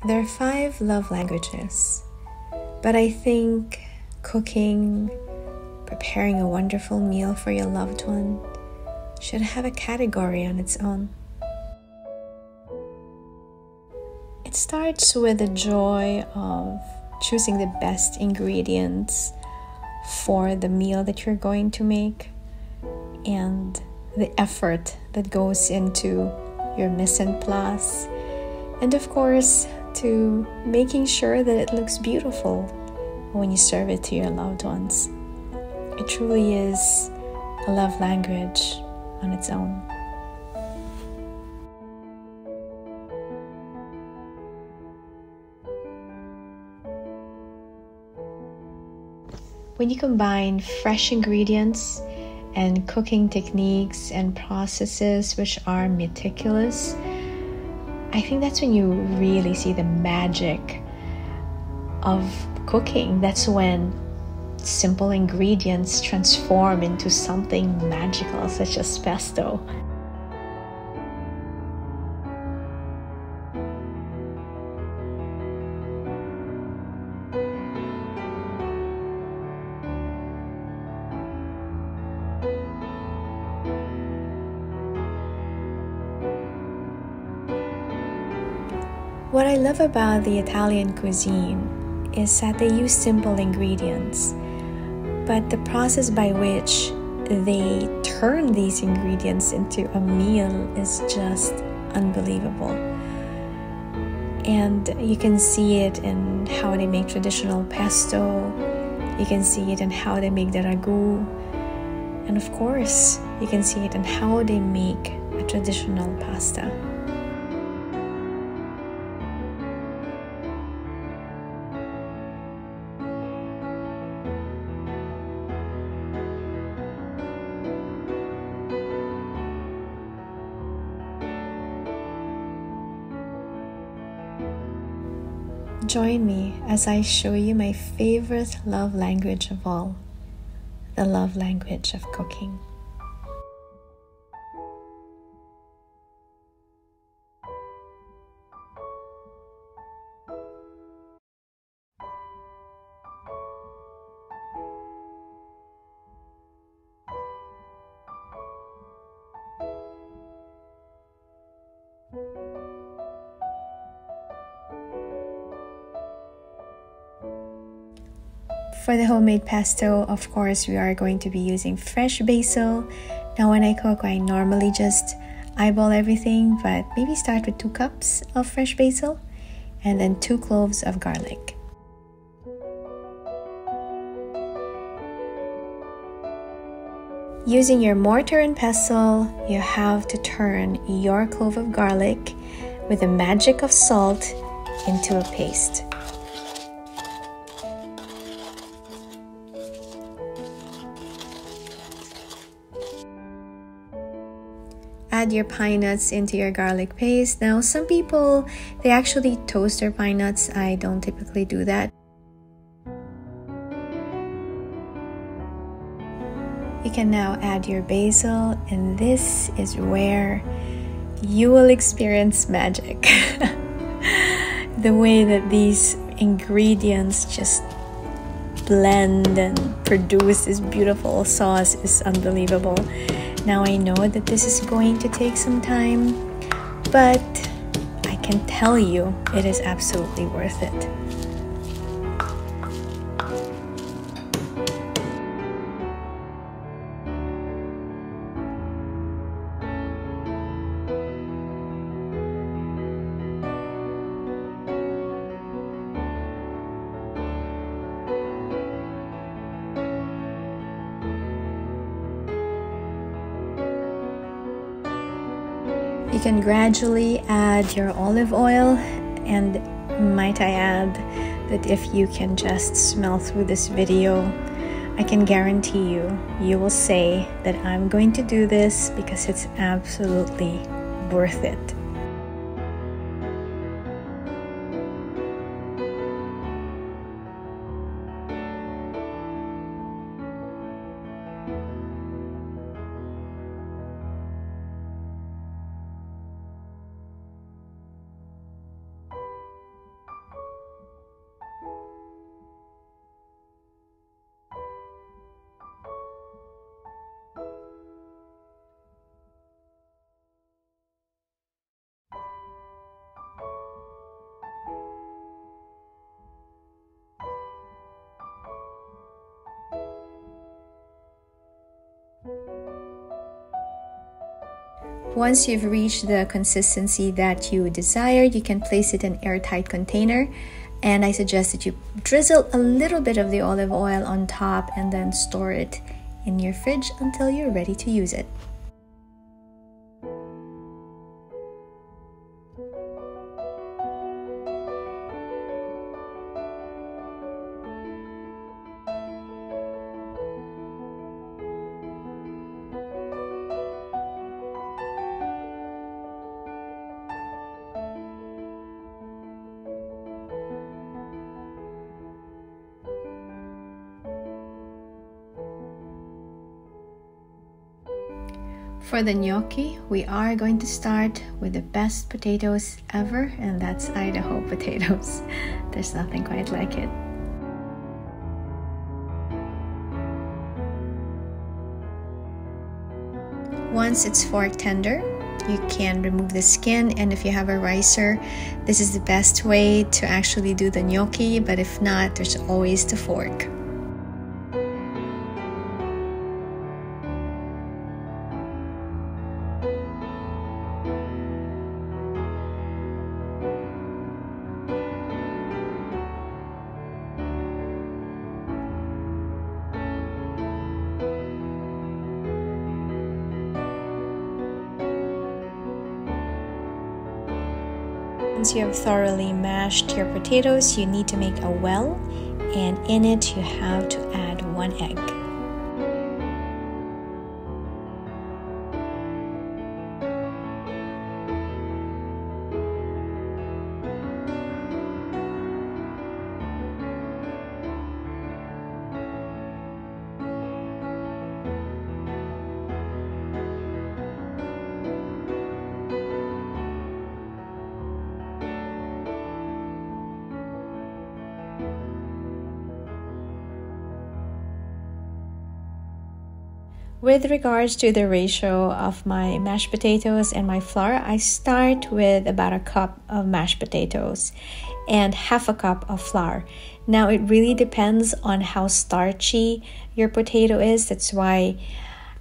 There are 5 love languages, but I think cooking, preparing a wonderful meal for your loved one should have a category on its own. It starts with the joy of choosing the best ingredients for the meal that you're going to make and the effort that goes into your mise en place, and of course to making sure that it looks beautiful when you serve it to your loved ones. It truly is a love language on its own. When you combine fresh ingredients and cooking techniques and processes which are meticulous, I think that's when you really see the magic of cooking. That's when simple ingredients transform into something magical, such as pesto. What I love about the Italian cuisine is that they use simple ingredients, but the process by which they turn these ingredients into a meal is just unbelievable. And you can see it in how they make traditional pesto, you can see it in how they make the ragu, and of course, you can see it in how they make a traditional pasta. Join me as I show you my favorite love language of all, the love language of cooking. For the homemade pesto, of course, we are going to be using fresh basil. Now when I cook, I normally just eyeball everything, but maybe start with 2 cups of fresh basil and then 2 cloves of garlic. Using your mortar and pestle, you have to turn your clove of garlic with the magic of salt into a paste. Add your pine nuts into your garlic paste. Now, some people, they actually toast their pine nuts. I don't typically do that. You can now add your basil, and this is where you will experience magic. The way that these ingredients just blend and produce this beautiful sauce is unbelievable. Now I know that this is going to take some time, but I can tell you it is absolutely worth it. You can gradually add your olive oil, and might I add that if you can just smell through this video, I can guarantee you will say that I'm going to do this because it's absolutely worth it. Once you've reached the consistency that you desire, you can place it in an airtight container. And I suggest that you drizzle a little bit of the olive oil on top and then store it in your fridge until you're ready to use it. For the gnocchi, we are going to start with the best potatoes ever, and that's Idaho potatoes. There's nothing quite like it. Once it's fork tender, you can remove the skin, and if you have a ricer, this is the best way to actually do the gnocchi, but if not, there's always the fork. Once you have thoroughly mashed your potatoes, you need to make a well, and in it you have to add 1 egg. With regards to the ratio of my mashed potatoes and my flour, I start with about 1 cup of mashed potatoes and 1/2 cup of flour. Now it really depends on how starchy your potato is. That's why,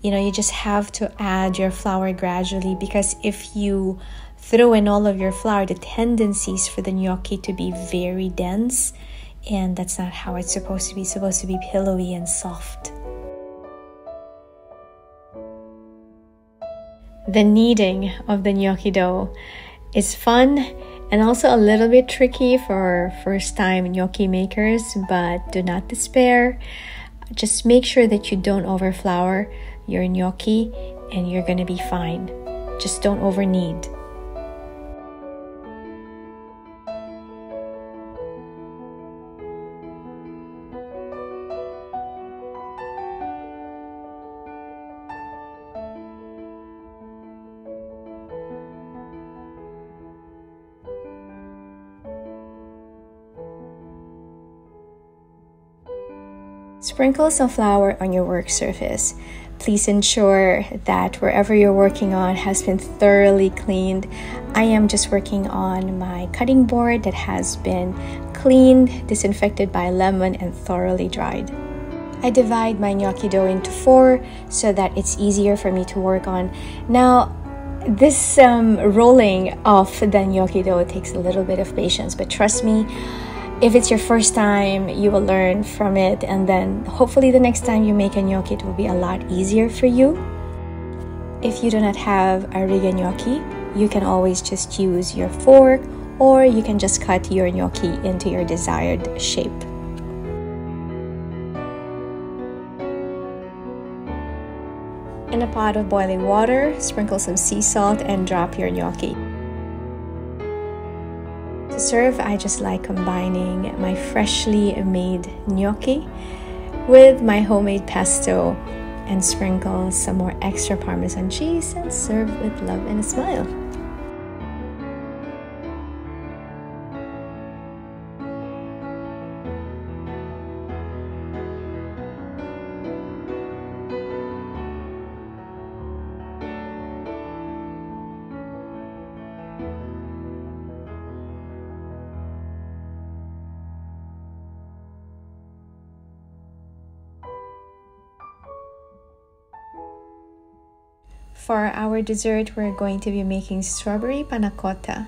you just have to add your flour gradually, because if you throw in all of your flour, the tendency is for the gnocchi to be very dense, and that's not how it's supposed to be. It's supposed to be pillowy and soft. The kneading of the gnocchi dough is fun and also a little bit tricky for first-time gnocchi makers, but do not despair. Just make sure that you don't overflour your gnocchi and you're going to be fine. Just don't over-knead. Sprinkle some flour on your work surface. Please ensure that wherever you're working on has been thoroughly cleaned. I am just working on my cutting board that has been cleaned, disinfected by lemon, and thoroughly dried. I divide my gnocchi dough into 4 so that it's easier for me to work on. Now, this rolling of the gnocchi dough takes a little bit of patience, but trust me, if it's your first time, you will learn from it, and then hopefully the next time you make a gnocchi, it will be a lot easier for you. If you do not have a riga gnocchi, you can always just use your fork, or you can just cut your gnocchi into your desired shape. In a pot of boiling water, sprinkle some sea salt and drop your gnocchi. To serve, I just like combining my freshly made gnocchi with my homemade pesto and sprinkle some more extra Parmesan cheese and serve with love and a smile. For our dessert, we're going to be making strawberry panna cotta.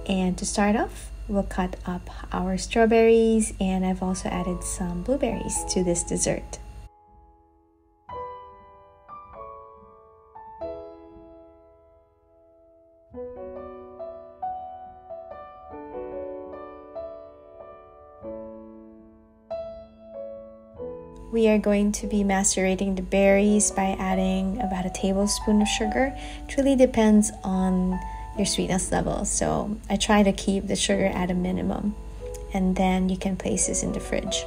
And to start off, we'll cut up our strawberries, and I've also added some blueberries to this dessert. We are going to be macerating the berries by adding about a tablespoon of sugar. It really depends on your sweetness level, so I try to keep the sugar at a minimum, and then you can place this in the fridge.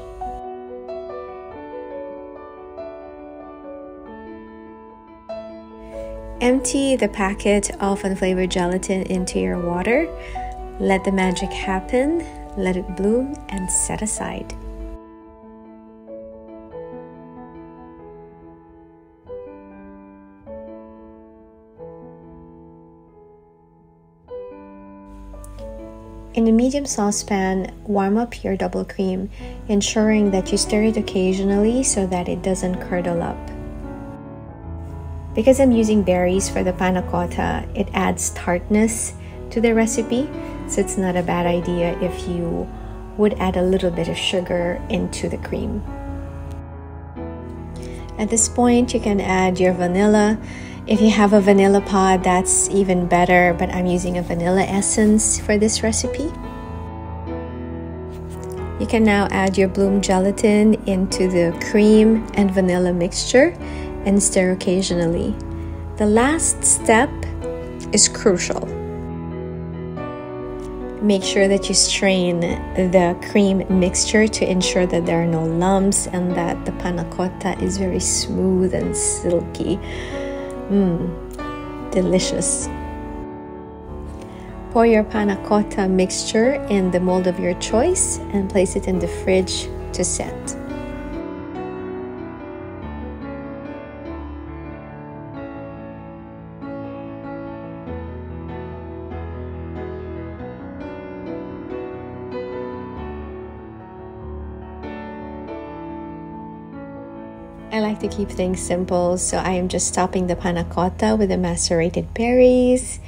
Empty the packet of unflavored gelatin into your water. Let the magic happen, let it bloom, and set aside. In a medium saucepan, warm up your double cream, ensuring that you stir it occasionally so that it doesn't curdle up. Because I'm using berries for the panna cotta, it adds tartness to the recipe, so it's not a bad idea if you would add a little bit of sugar into the cream. At this point, you can add your vanilla. If you have a vanilla pod, that's even better, but I'm using a vanilla essence for this recipe. You can now add your bloom gelatin into the cream and vanilla mixture and stir occasionally. The last step is crucial. Make sure that you strain the cream mixture to ensure that there are no lumps and that the panna cotta is very smooth and silky. Delicious. Pour your panna cotta mixture in the mold of your choice and place it in the fridge to set. I like to keep things simple, so I am just topping the panna cotta with the macerated berries,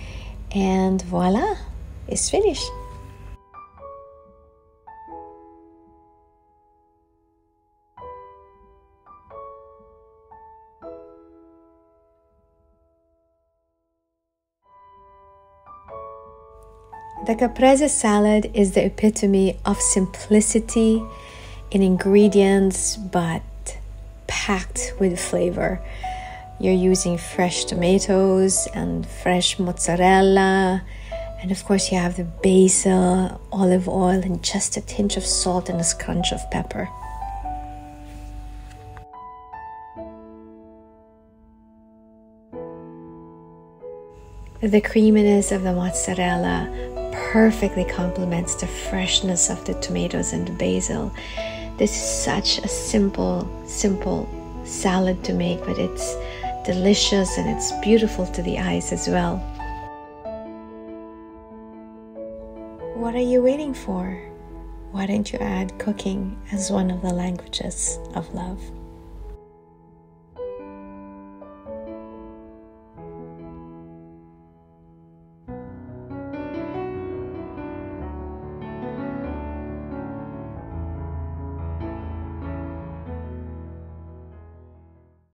and voila, it's finished. The caprese salad is the epitome of simplicity in ingredients, but packed with flavor. You're using fresh tomatoes and fresh mozzarella, and of course you have the basil, olive oil, and just a tinge of salt and a scrunch of pepper. The creaminess of the mozzarella perfectly complements the freshness of the tomatoes and the basil. This is such a simple salad to make, but it's delicious and it's beautiful to the eyes as well. What are you waiting for? Why don't you add cooking as one of the languages of love?